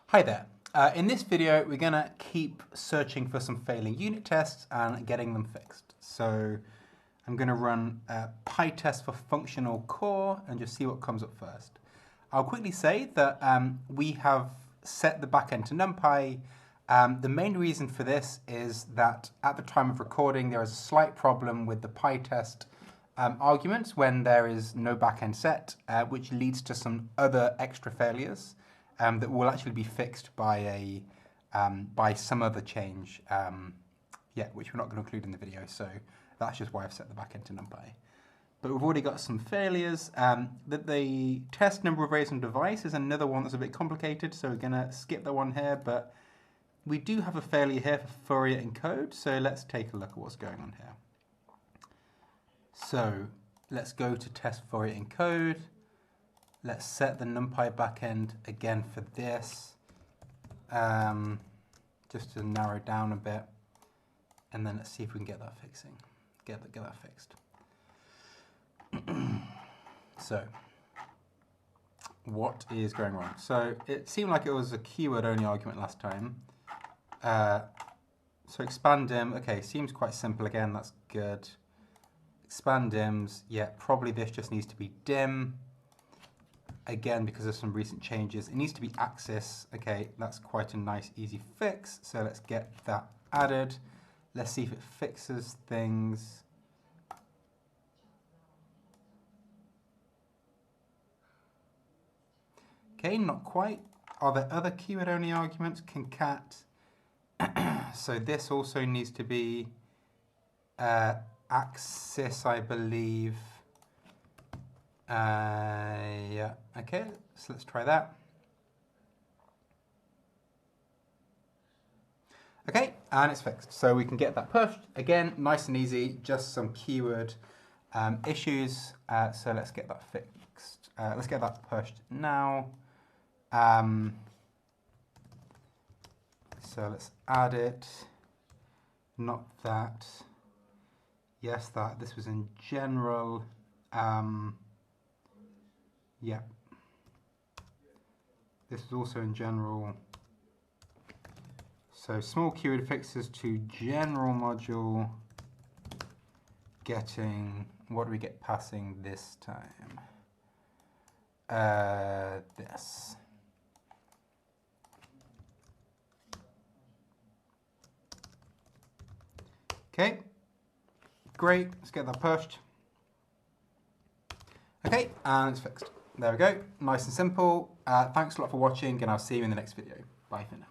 Hi there. In this video, we're going to keep searching for some failing unit tests and getting them fixed. So I'm going to run a PyTest for functional core and just see what comes up first. I'll quickly say that we have set the backend to NumPy. The main reason for this is that at the time of recording, there is a slight problem with the PyTest arguments when there is no backend set, which leads to some other extra failures that will actually be fixed by some other change, which we're not going to include in the video. So that's just why I've set the backend to NumPy. But we've already got some failures. The test number of arrays on device is another one that's a bit complicated, so we're going to skip that one here. But we do have a failure here for Fourier encode, so let's take a look at what's going on here. So let's go to test Fourier encode. Let's set the NumPy backend again for this, just to narrow down a bit, and then let's see if we can get that fixed. So, what is going wrong? So it seemed like it was a keyword-only argument last time. So expand dim, okay, seems quite simple again. That's good. Expand dims, yeah, probably this just needs to be dim. Again, because of some recent changes, it needs to be axis. Okay, that's quite a nice, easy fix. So let's get that added. Let's see if it fixes things. Okay, not quite. Are there other keyword-only arguments? Concat. So this also needs to be axis, I believe. Yeah, okay, so let's try that. Okay, and it's fixed. So we can get that pushed. Again, nice and easy, just some keyword issues. So let's get that fixed. Let's get that pushed now. So let's add it. Not that. Yes, that. This was in general. Yeah. This is also in general. So small keyword fixes to general module. Getting, what do we get passing this time? This. Okay, great, let's get that pushed. Okay, and it's fixed. There we go, nice and simple. Thanks a lot for watching, and I'll see you in the next video. Bye for now.